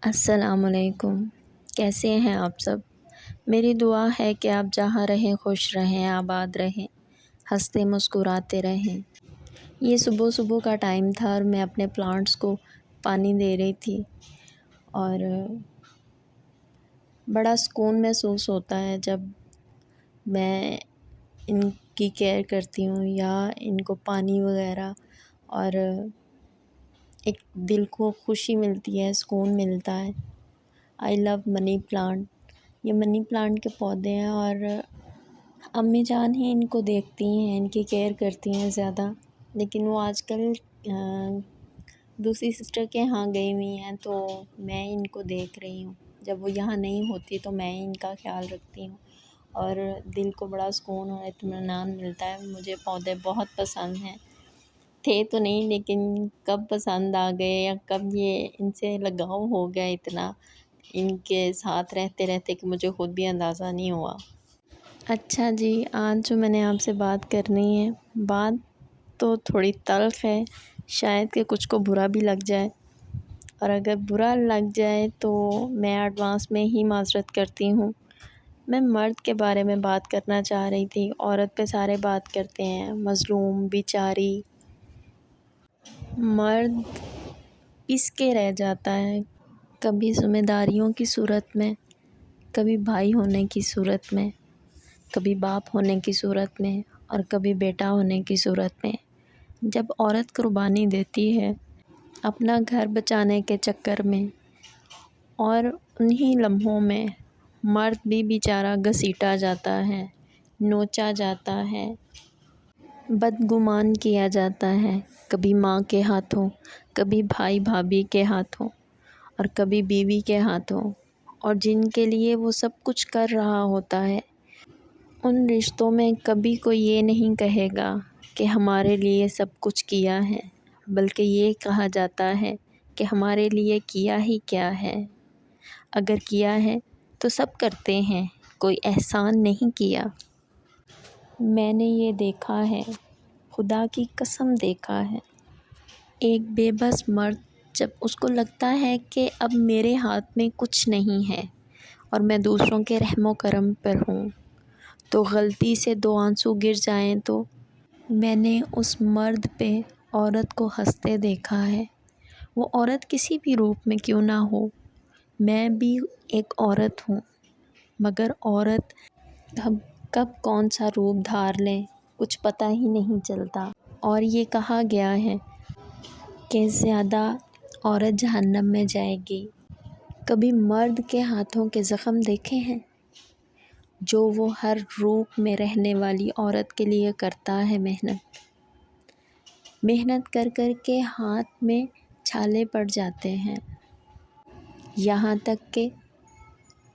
السلام علیکم، کیسے ہیں آپ سب؟ میری دعا ہے کہ آپ جہاں رہیں خوش رہیں، آباد رہیں، ہنستے مسکراتے رہیں۔ یہ صبح صبح کا ٹائم تھا اور میں اپنے پلانٹس کو پانی دے رہی تھی اور بڑا سکون محسوس ہوتا ہے جب میں ان کی کیئر کرتی ہوں یا ان کو پانی وغیرہ، اور ایک دل کو خوشی ملتی ہے، سکون ملتا ہے۔ آئی لو منی پلانٹ۔ یہ منی پلانٹ کے پودے ہیں اور امی جان ہی ان کو دیکھتی ہیں، ان کی کیئر کرتی ہیں زیادہ، لیکن وہ آج کل دوسری سسٹر کے یہاں گئی ہوئی ہیں تو میں ان کو دیکھ رہی ہوں۔ جب وہ یہاں نہیں ہوتی تو میں ان کا خیال رکھتی ہوں اور دل کو بڑا سکون اور اطمینان ملتا ہے۔ مجھے پودے بہت پسند ہیں، تھے تو نہیں، لیکن کب پسند آ گئے یا کب یہ ان سے لگاؤ ہو گیا اتنا ان کے ساتھ رہتے رہتے کہ مجھے خود بھی اندازہ نہیں ہوا۔ اچھا جی، آج جو میں نے آپ سے بات کرنی ہے، بات تو تھوڑی تلخ ہے، شاید کہ کچھ کو برا بھی لگ جائے، اور اگر برا لگ جائے تو میں ایڈوانس میں ہی معذرت کرتی ہوں۔ میں مرد کے بارے میں بات کرنا چاہ رہی تھی۔ عورت پہ سارے بات کرتے ہیں، مظلوم، بیچاری۔ مرد پس کے رہ جاتا ہے، کبھی ذمہ داریوں کی صورت میں، کبھی بھائی ہونے کی صورت میں، کبھی باپ ہونے کی صورت میں، اور کبھی بیٹا ہونے کی صورت میں۔ جب عورت قربانی دیتی ہے اپنا گھر بچانے کے چکر میں، اور انہی لمحوں میں مرد بھی بیچارہ گھسیٹا جاتا ہے، نوچا جاتا ہے، بدگمان کیا جاتا ہے، کبھی ماں کے ہاتھوں، کبھی بھائی بھابھی کے ہاتھوں، اور کبھی بیوی کے ہاتھوں، اور جن کے لیے وہ سب کچھ کر رہا ہوتا ہے، ان رشتوں میں کبھی کوئی یہ نہیں کہے گا کہ ہمارے لیے سب کچھ کیا ہے، بلکہ یہ کہا جاتا ہے کہ ہمارے لیے کیا ہی کیا ہے۔ اگر کیا ہے تو سب کرتے ہیں، کوئی احسان نہیں کیا۔ میں نے یہ دیکھا ہے، خدا کی قسم دیکھا ہے، ایک بے بس مرد جب اس کو لگتا ہے کہ اب میرے ہاتھ میں کچھ نہیں ہے اور میں دوسروں کے رحم و کرم پر ہوں، تو غلطی سے 2 آنسو گر جائیں تو میں نے اس مرد پہ عورت کو ہنستے دیکھا ہے، وہ عورت کسی بھی روپ میں کیوں نہ ہو۔ میں بھی ایک عورت ہوں، مگر عورت کب کون سا روپ دھار لے کچھ پتہ ہی نہیں چلتا، اور یہ کہا گیا ہے کہ زیادہ عورت جہنم میں جائے گی۔ کبھی مرد کے ہاتھوں کے زخم دیکھے ہیں جو وہ ہر روپ میں رہنے والی عورت کے لیے کرتا ہے، محنت کر کر کے ہاتھ میں چھالے پڑ جاتے ہیں، یہاں تک کہ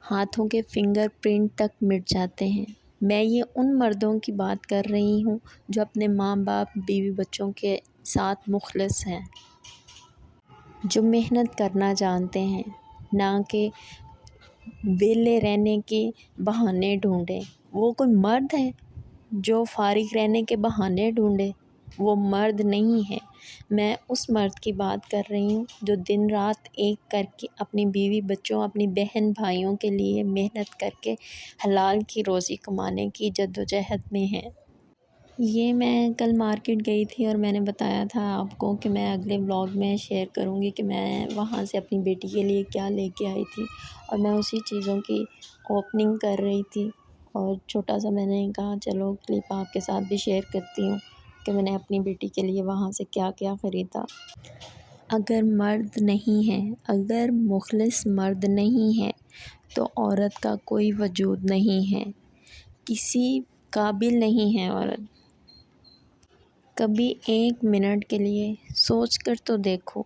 ہاتھوں کے فنگر پرنٹ تک مٹ جاتے ہیں۔ میں یہ ان مردوں کی بات کر رہی ہوں جو اپنے ماں باپ، بیوی بچوں کے ساتھ مخلص ہیں، جو محنت کرنا جانتے ہیں، نہ کہ ویلے رہنے کے بہانے ڈھونڈیں۔ وہ کوئی مرد ہے جو فارغ رہنے کے بہانے ڈھونڈے؟ وہ مرد نہیں ہے۔ میں اس مرد کی بات کر رہی ہوں جو دن رات ایک کر کے اپنی بیوی بچوں، اپنی بہن بھائیوں کے لیے محنت کر کے حلال کی روزی کمانے کی جدوجہد میں ہے۔ یہ میں کل مارکیٹ گئی تھی اور میں نے بتایا تھا آپ کو کہ میں اگلے ولاگ میں شیئر کروں گی کہ میں وہاں سے اپنی بیٹی کے لیے کیا لے کے آئی تھی، اور میں اسی چیزوں کی اوپننگ کر رہی تھی، اور چھوٹا سا میں نے کہا چلو کلپ آپ کے ساتھ بھی شیئر کرتی ہوں کہ میں نے اپنی بیٹی کے لیے وہاں سے کیا کیا خریدا۔ اگر مرد نہیں ہے، اگر مخلص مرد نہیں ہے تو عورت کا کوئی وجود نہیں ہے، کسی قابل نہیں ہے عورت۔ کبھی 1 منٹ کے لیے سوچ کر تو دیکھو،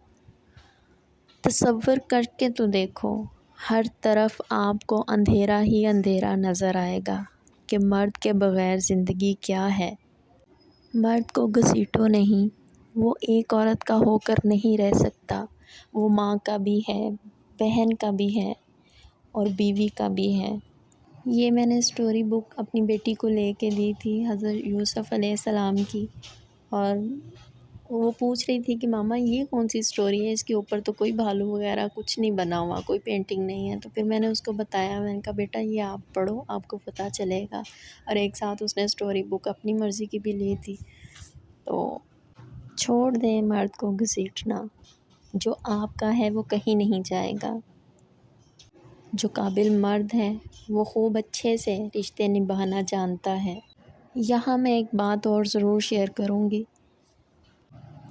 تصور کر کے تو دیکھو، ہر طرف آپ کو اندھیرا ہی اندھیرا نظر آئے گا کہ مرد کے بغیر زندگی کیا ہے۔ مرد کو گھسیٹو نہیں، وہ ایک عورت کا ہو کر نہیں رہ سکتا، وہ ماں کا بھی ہے، بہن کا بھی ہے، اور بیوی کا بھی ہے۔ یہ میں نے اسٹوری بک اپنی بیٹی کو لے کے دی تھی، حضرت یوسف علیہ السلام کی، اور وہ پوچھ رہی تھی کہ ماما یہ کون سی اسٹوری ہے، اس کے اوپر تو کوئی بھالو وغیرہ کچھ نہیں بنا ہوا، کوئی پینٹنگ نہیں ہے۔ تو پھر میں نے اس کو بتایا، میں نے کہا بیٹا یہ آپ پڑھو، آپ کو پتہ چلے گا۔ اور ایک ساتھ اس نے اسٹوری بک اپنی مرضی کی بھی لی تھی۔ تو چھوڑ دیں مرد کو گھسیٹنا، جو آپ کا ہے وہ کہیں نہیں جائے گا۔ جو قابل مرد ہے وہ خوب اچھے سے رشتے نبھانا جانتا ہے۔ یہاں میں ایک بات اور ضرور شیئر کروں گی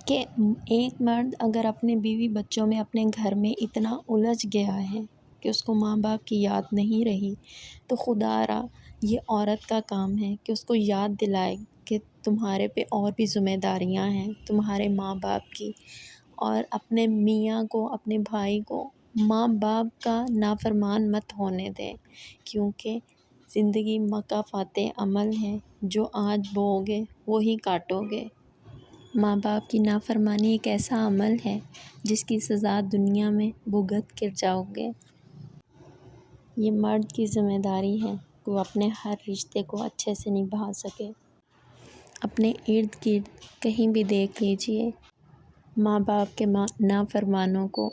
کہ ایک مرد اگر اپنے بیوی بچوں میں اپنے گھر میں اتنا الجھ گیا ہے کہ اس کو ماں باپ کی یاد نہیں رہی، تو خدا را یہ عورت کا کام ہے کہ اس کو یاد دلائے کہ تمہارے پہ اور بھی ذمہ داریاں ہیں تمہارے ماں باپ کی، اور اپنے میاں کو، اپنے بھائی کو ماں باپ کا نافرمان مت ہونے دیں، کیونکہ زندگی مکافات عمل ہے، جو آج بوؤ گے وہی کاٹو گے۔ ماں باپ کی نافرمانی ایک ایسا عمل ہے جس کی سزا دنیا میں بھگت کر جاؤ گے۔ یہ مرد کی ذمہ داری ہے کہ وہ اپنے ہر رشتے کو اچھے سے نبھا سکے۔ اپنے ارد گرد کہیں بھی دیکھ لیجئے، ماں باپ کے نافرمانوں کو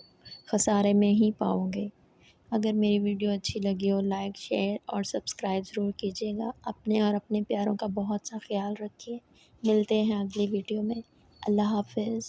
خسارے میں ہی پاؤ گے۔ اگر میری ویڈیو اچھی لگی ہو، لائک، شیئر اور سبسکرائب ضرور کیجیے گا۔ اپنے اور اپنے پیاروں کا بہت سا خیال رکھیے۔ ملتے ہیں اگلی ویڈیو میں۔ اللہ حافظ۔